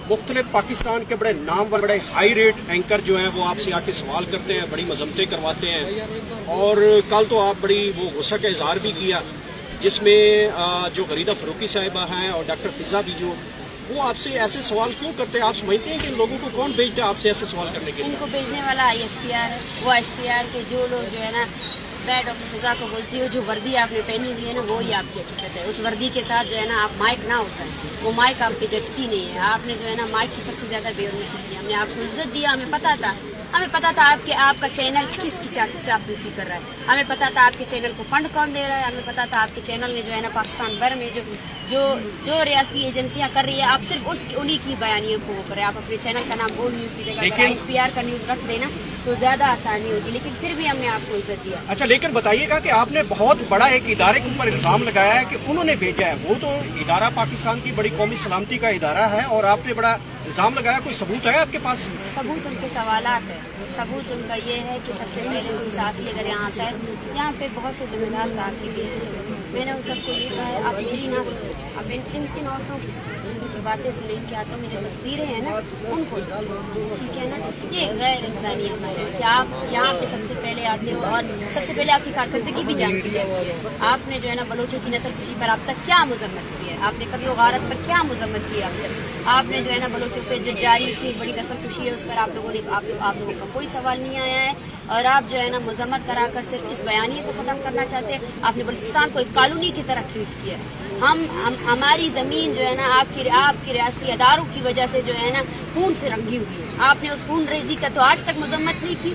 मुख्तलिफ पाकिस्तान के बड़े नामवर बड़े हाई रेट एंकर जो हैं वो आपसे आके सवाल करते हैं, बड़ी मजम्मतें करवाते हैं। और कल तो आप बड़ी वो गुस्सा का इजहार भी किया, जिसमें जो गरीदा फरूकी साहिबा हैं और डॉक्टर फिजा भी जो वो आपसे ऐसे सवाल क्यों करते हैं? आप समझते हैं कि इन लोगों को कौन भेजता है आपसे ऐसे सवाल करने के लिए? इनको भेजने वाला ISPR है। वो ISPR के जो लोग जो है ना, मैं डॉक्टर फिजा को बोलती हूँ, जो वर्दी आपने पहनी हुई है ना, वो ही आपकी हकीकत है। उस वर्दी के साथ जो है ना, आप माइक ना होता है, वो माइक आप पे जचती नहीं है। आपने जो है ना माइक की सबसे ज़्यादा बेरुखी की। हमने आपको इज्जत दिया, हमें पता था आपका चैनल किसकी चापलूसी कर रहा है, हमें पता था आपके चैनल को फंड कौन दे रहा है, हमें पता था आपके चैनल में जो है ना पाकिस्तान भर में जो रियासती एजेंसियां कर रही है, आप सिर्फ उन्हीं की बयानियों को वो करें। आप अपने चैनल का नाम बोल न्यूज़ की जगह अगर ISPR का न्यूज़ रख देना तो ज़्यादा आसानी होगी, लेकिन फिर भी हमने आपको इज्जत दिया। अच्छा, लेकिन बताइएगा कि आपने बहुत बड़ा एक इदारे के ऊपर इल्ज़ाम लगाया है कि उन्होंने भेजा है। वो तो इदारा पाकिस्तान की बड़ी कौमी सलामती का इदारा है और आपने बड़ा इल्ज़ाम लगाया। कोई सबूत है आपके पास? सबूत उनके सवालात है। सबूत उनका ये है कि सबसे पहले कोई साथी अगर यहाँ आता है, यहाँ पे बहुत से जिम्मेदार साथी भी हैं, मैंने उन सबको ये कहा है, आप मेरी ना सुनो, आप इन औरतों की सुनो, उनकी बातें सुने, इनके हाथों में जो तस्वीरें हैं ना उनको, ठीक है ना। ये गैर इंसानी है कि आप यहाँ पे सबसे पहले आते हो और सबसे पहले आपकी कारकर्दगी भी जान की जाती है। आपने जो है ना बलोचों की नस्ल कुशी पर अब तक क्या मजम्मत की है, आपने कत्ल गारत पर क्या मजम्मत की है अब तक, आपने जो है ना बलोचों पे जो जारी इतनी बड़ी नस्ल कुशी है उस पर आप लोगों का कोई सवाल नहीं आया है। और आप जो है ना मजम्मत कराकर सिर्फ इस बयानिए को ख़त्म करना चाहते हैं। आपने बलूचिस्तान को एक कॉलोनी की तरह ट्रीट किया। हमारी ज़मीन जो है ना आपकी रियासती अदारों की वजह से जो है ना खून से रंगी हुई है। आपने उस खून रेजी का तो आज तक मजम्मत नहीं की।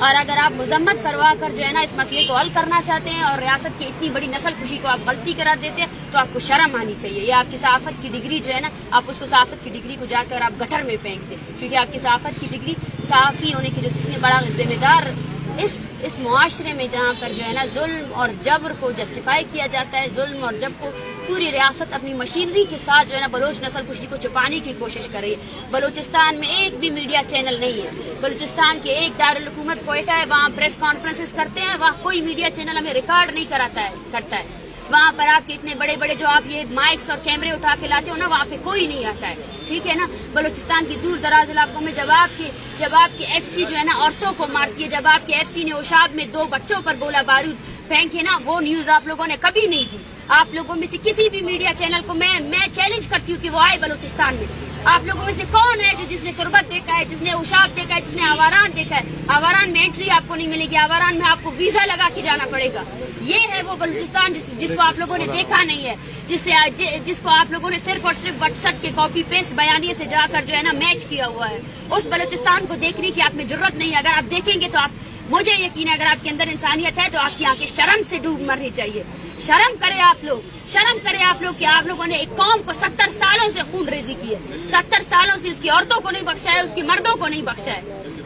और अगर आप मजम्मत करवा कर जो है ना इस मसले को हल करना चाहते हैं और रियासत की इतनी बड़ी नस्ल खुशी को आप गलती करार देते हैं, तो आपको शर्म आनी चाहिए। ये आपकी सहाफ़त की डिग्री जो है ना, आप उसको सहाफ़त की डिग्री को जाकर आप गटर में फेंक दें, क्योंकि आपकी सहाफ़त की डिग्री सहाफ़ी होने की जो इतने बड़ा जिम्मेदार इस मुआशरे में जहाँ पर जो है ना जुल्म और जबर को जस्टिफाई किया जाता है, जुल्म और जबर को पूरी रियासत अपनी मशीनरी के साथ जो है ना बलोच नस्ल कुशी को छुपाने की कोशिश कर रही है। बलूचिस्तान में एक भी मीडिया चैनल नहीं है। बलूचिस्तान के एक दारुल हुकूमत कोयटा है, वहाँ प्रेस कॉन्फ्रेंसेस करते हैं, वहाँ कोई मीडिया चैनल हमें रिकॉर्ड नहीं करता है। वहाँ पर आपके इतने बड़े बड़े जो आप ये माइक्स और कैमरे उठा के लाते हो ना, वहाँ पे कोई नहीं आता है, ठीक है ना। बलूचिस्तान की दूर दराज इलाकों में जब आपकी FC जो है ना औरतों को मारती है, जब आपके FC ने ओशाब में 2 बच्चों पर गोला बारूद फेंके ना, वो न्यूज आप लोगों ने कभी नहीं दी। आप लोगों में से किसी भी मीडिया चैनल को मैं चैलेंज करती हूँ कि वो आए बलूचिस्तान में। आप लोगों में से कौन है जिसने तुरबत देखा है, जिसने ओशाब देखा है, जिसने आवारान देखा है? आवारान में एंट्री आपको नहीं मिलेगी, आवारान में आपको वीजा लगा के जाना पड़ेगा। ये है वो बलूचिस्तान जिसको आप लोगों ने देखा नहीं है, जिसको आप लोगों ने सिर्फ और सिर्फ व्हाट्सएप के कॉपी पेस्ट बयानिए से जाकर जो है ना मैच किया हुआ है। उस बलूचिस्तान को देखने की आप में जरूरत नहीं है। अगर आप देखेंगे तो आप, मुझे यकीन है, अगर आपके अंदर इंसानियत है तो आपकी आंखें शर्म से डूब मरनी चाहिए। शर्म करें आप लोग कि आप लोगों ने एक कौम को 70 सालों से खून रेजी की है, 70 सालों से उसकी औरतों को नहीं बख्शा है, उसकी मर्दों को नहीं बख्शा है।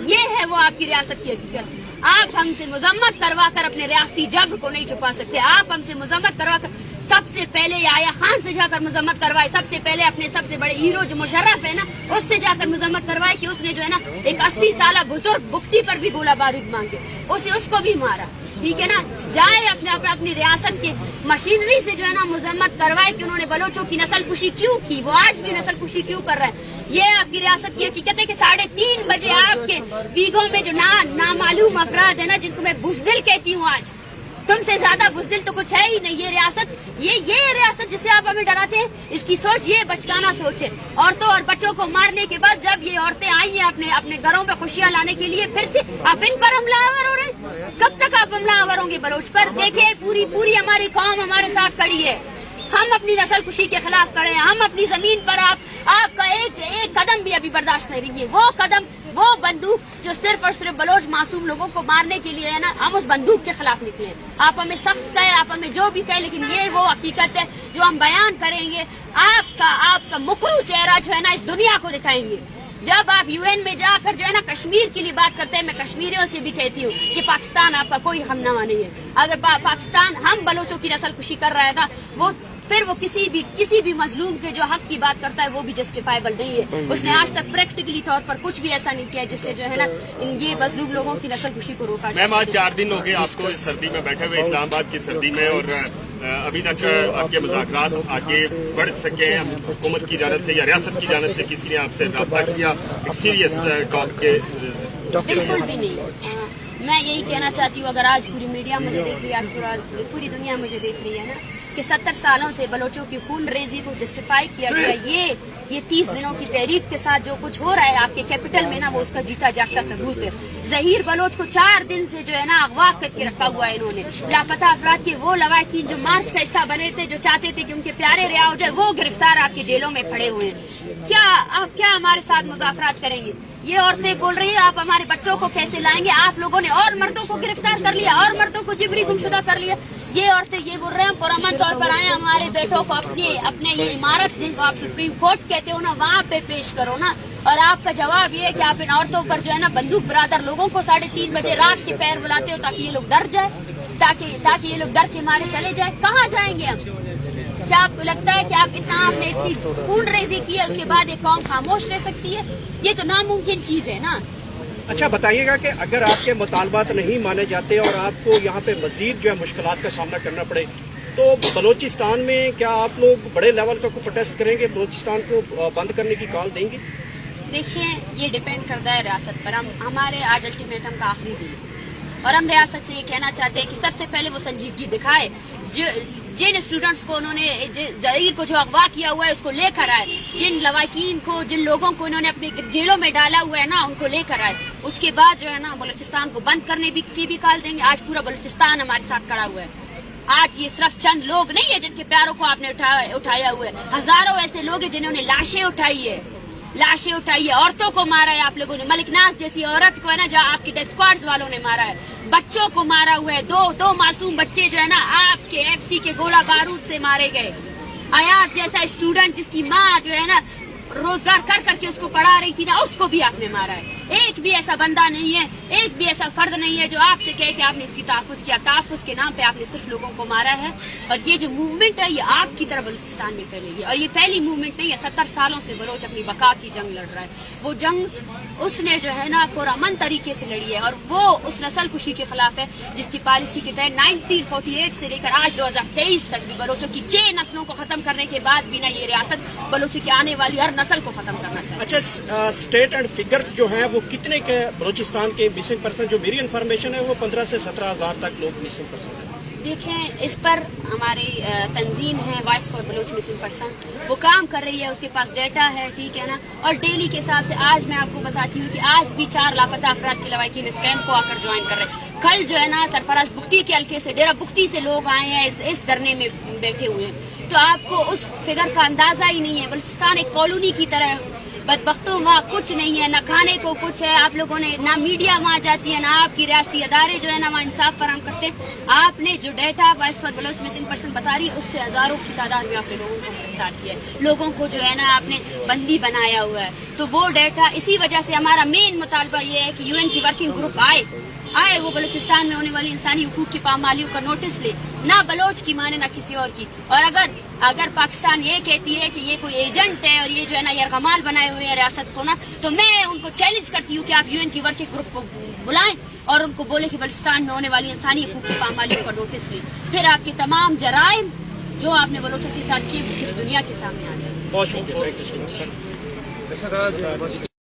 ये है वो आपकी रियासत की हकीकत। आप हमसे मजम्मत करवा कर अपने रियासती जबर को नहीं छुपा सकते। आप हमसे मजम्मत करवा कर सबसे पहले आया खान से जाकर मजम्मत करवाए, सबसे पहले अपने सबसे बड़े हीरो जो मुशर्रफ है ना उससे जाकर मजम्मत करवाए कि उसने जो है ना एक 80 साल बुजुर्ग बुक्ति पर भी गोला बारूद मांगे, उसको भी मारा, ठीक है ना। जाए अपनी रियासत की मशीनरी से जो है ना मजम्मत करवाए कि उन्होंने बलोचों की नस्ल कुशी क्यों की, वो आज भी नस्ल कुशी क्यों कर रहे हैं। ये आपकी रियासत की हकीकत है कि 3:30 बजे आपके बीगों में जो नामालूम अफराद है ना, जिनको मैं बुज़दिल कहती हूँ, आज तुमसे ज्यादा बुज़दिल तो कुछ है ही नहीं। ये रियासत जिससे आप हमें डराते हैं, इसकी सोच ये बचकाना सोच है। औरतों और बच्चों को मारने के बाद जब ये औरतें आई हैं अपने घरों पे खुशियां लाने के लिए, फिर से आप इन पर हमलावर हो रहे हैं। कब तक आप हमलावर होंगे बलोच पर? देखे पूरी हमारी कौम हमारे साथ खड़ी है। हम अपनी नस्ल कुशी के खिलाफ खड़े हैं। हम अपनी जमीन पर आपका एक कदम भी अभी बर्दाश्त नहीं करेंगे। वो बंदूक जो सिर्फ और सिर्फ बलोच मासूम लोगों को मारने के लिए है ना, हम उस बंदूक के खिलाफ निकले। आप हमें सख्त कहे, आप हमें जो भी कहे, लेकिन ये वो हकीकत है जो हम बयान करेंगे। आपका मुखरू चेहरा जो है ना इस दुनिया को दिखाएंगे। जब आप UN में जाकर जो है ना कश्मीर के लिए बात करते हैं, मैं कश्मीरियों से भी कहती हूँ कि पाकिस्तान आपका कोई हमनामा नहीं है। अगर पाकिस्तान हम बलोचों की नस्ल कुशी कर रहा है ना, फिर वो किसी भी मजलूम के जो हक की बात करता है वो भी जस्टिफाइबल नहीं है। उसने आज तक प्रैक्टिकली तौर पर कुछ भी ऐसा नहीं किया जिससे जो है ना ये मजलूम लोगों की नस्ल कुशी को रोका जाए। मैम, आज 4 दिन हो गए आपको इस सर्दी में बैठे हुए, इस्लामाबाद की सर्दी में, और ابھی تک آپ کے مذاکرات آگے بڑھ سکے ہیں حکومت کی جانب سے یا ریاست کی جانب سے کسی نے آپ سے رابطہ کیا سیریس کال کے؟ بالکل بھی نہیں. میں یہی کہنا چاہتی ہوں, اگر آج پوری میڈیا مجھے دیکھ رہی ہے, آج پوری دنیا مجھے دیکھ رہی ہے نا, کہ 70 سالوں سے بلوچوں کی خون ریزی کو جسٹیفائی کیا گیا, یہ 30 دنوں کی تحریک کے ساتھ جو کچھ ہو رہا ہے آپ کے کیپٹل میں نا, وہ اس کا جیتا جاگتا ثبوت ہے. ظہیر بلوچ کو 4 دن سے جو ہے نا اغوا کر کے رکھا ہوا ہے انہوں نے. لاپتہ افراد کے وہ لواحقین جو مارچ کا حصہ بنے تھے, جو چاہتے تھے کہ ان کے پیارے رہا ہو جائے, وہ گرفتار آپ کے جیلوں میں پڑے ہوئے ہیں. آپ کیا ہمارے ساتھ مذاکرات کریں گے؟ یہ عورتیں بول رہی ہیں آپ ہمارے بچوں کو کیسے لائیں گے؟ آپ لوگوں نے اور مردوں کو گرفتار کر لیا, اور مردوں کو جبری گمشدہ کر لیا. یہ عورتیں یہ بول رہے ہیں پرامن طور پر آئے ہمارے بیٹوں کو اپنے یہ عمارت جن کو آپ سپریم کورٹ کہتے ہو نا, وہاں پہ پیش کرو نا. اور آپ کا جواب یہ ہے کہ آپ ان عورتوں پر جو ہے نا بندوق برادر لوگوں کو 3:30 بجے رات کے پیر بلاتے ہو تاکہ یہ لوگ ڈر جائے, تاکہ یہ لوگ ڈر کے مارے چلے جائیں. کہاں جائیں گے ہم؟ کیا آپ کو لگتا ہے کہ آپ نے اتنی خون ریزی کی ہے, اس کے بعد ایک قوم خاموش رہ سکتی ہے؟ یہ تو ناممکن چیز ہے نا. اچھا بتائیے گا کہ اگر آپ کے مطالبات نہیں مانے جاتے اور آپ کو یہاں پہ مزید جو ہے مشکلات کا سامنا کرنا پڑے, تو بلوچستان میں کیا آپ لوگ بڑے لیول کا کوئی پروٹیسٹ کریں گے, بلوچستان کو بند کرنے کی کال دیں گے؟ دیکھیں, یہ ڈیپینڈ کرتا ہے ریاست پر. ہمارے آج الٹیمیٹم کا آخری دن ہے اور ہم ریاست سے یہ کہنا چاہتے ہیں کہ سب سے پہلے وہ سنجیدگی دکھائے. جن اسٹوڈنٹس کو انہوں نے ظہیر کو جو اغوا کیا ہوا ہے اس کو لے کر آئے, جن لواحقین کو, جن لوگوں کو انہوں نے اپنے جیلوں میں ڈالا ہوا ہے نا, ان کو لے کر آئے. اس کے بعد جو ہے نا بلوچستان کو بند کرنے کی بھی کال دیں گے. آج پورا بلوچستان ہمارے ساتھ کھڑا ہوا ہے. آج یہ صرف چند لوگ نہیں ہے جن کے پیاروں کو آپ نے اٹھایا ہوا ہے, ہزاروں ایسے لوگ ہیں جنہوں نے لاشیں اٹھائی ہے, عورتوں کو مارا ہے آپ لوگوں نے. ملک ناز جیسی عورت کو ہے نا, جہاں آپ کی ڈیتھ اسکواڈ والوں نے مارا ہے. بچوں کو مارا ہوا ہے, دو معصوم بچے جو ہے نا آپ کے FC کے گولہ بارود سے مارے گئے. ایاز جیسا اسٹوڈنٹ جس کی ماں جو ہے نا روزگار کر کے اس کو پڑھا رہی تھی نا, اس کو بھی آپ نے مارا ہے. ایک بھی ایسا بندہ نہیں ہے, ایک بھی ایسا فرد نہیں ہے جو آپ سے کہے کہ آپ نے اس کی تحفظ کیا. تحفظ کے نام پہ آپ نے صرف لوگوں کو مارا ہے. اور یہ جو موومنٹ ہے یہ آپ کی طرح بلوچستان میں پھیلے گی, اور یہ پہلی موومنٹ نہیں ہے. 70 سالوں سے بلوچ اپنی بقا کی جنگ لڑ رہا ہے. وہ جنگ اس نے جو ہے نا پرامن طریقے سے لڑی ہے, اور وہ اس نسل کشی کے خلاف ہے جس کی پالیسی کے تحت 1948 سے لے کر آج 2023 تک بھی بلوچوں کی 6 نسلوں کو ختم کرنے کے بعد بھی نہ یہ ریاست بلوچوں کی آنے والی ہر نسل کو ختم کرنا چاہتی ہے. اچھا, اسٹیٹ اینڈ فگرز جو ہیں وہ کتنے کے بلوچستان کے مسنگ پرسن؟ جو میری انفارمیشن ہے وہ 15 سے 17 ہزار تک لوگ مسنگ پرسن ہیں. دیکھیں, اس پر ہماری تنظیم ہے voice for Baloch missing person, وہ کام کر رہی ہے, اس کے پاس ڈیٹا ہے, ٹھیک ہے نا. اور ڈیلی کے حساب سے آج میں آپ کو بتاتی ہوں کہ آج بھی 4 لاپتہ افراد کے لواحقین اس کیمپ کو آ کر جوائن کر رہے ہیں. کل جو ہے نا سرفراز بگٹی کے حلقے سے, ڈیرہ بگٹی سے لوگ آئے ہیں, اس دھرنے میں بیٹھے ہوئے ہیں. تو آپ کو اس فگر کا اندازہ ہی نہیں ہے. بلوچستان ایک کالونی کی طرح ہے. بدبختوں وہاں کچھ نہیں ہے, نہ کھانے کو کچھ ہے. آپ لوگوں نے نہ میڈیا وہاں جاتی ہے, نہ آپ کی ریاستی ادارے جو ہے نا وہاں انصاف فراہم کرتے ہیں. آپ نے جو data voice for Baloch missing person بتا رہی ہے, اس سے ہزاروں کی تعداد میں آپ نے لوگوں کو گرفتار کیا ہے, لوگوں کو جو ہے نا آپ نے بندی بنایا ہوا ہے. تو وہ ڈیٹا, اسی وجہ سے ہمارا مین مطالبہ یہ ہے کہ UN کی ورکنگ گروپ آئے, وہ بلوچستان میں ہونے والی انسانی حقوق کی پامالیوں کا نوٹس لے, نہ بلوچ کی مانے نہ کسی اور کی. اور اگر پاکستان یہ کہتی ہے کہ یہ کوئی ایجنٹ ہے اور یہ جو ہے نا یرغمال بنائے ہوئے ہیں ریاست کو نا, تو میں ان کو چیلنج کرتی ہوں کہ آپ UN کی ورکنگ گروپ کو بلائیں اور ان کو بولے کہ بلوچستان میں ہونے والی انسانی حقوق کی پامالیوں کا نوٹس لیں. پھر آپ کے تمام جرائم جو آپ نے بلوچوں کے ساتھ کیے پوری دنیا کے سامنے آ جائیں. بہت شکریہ.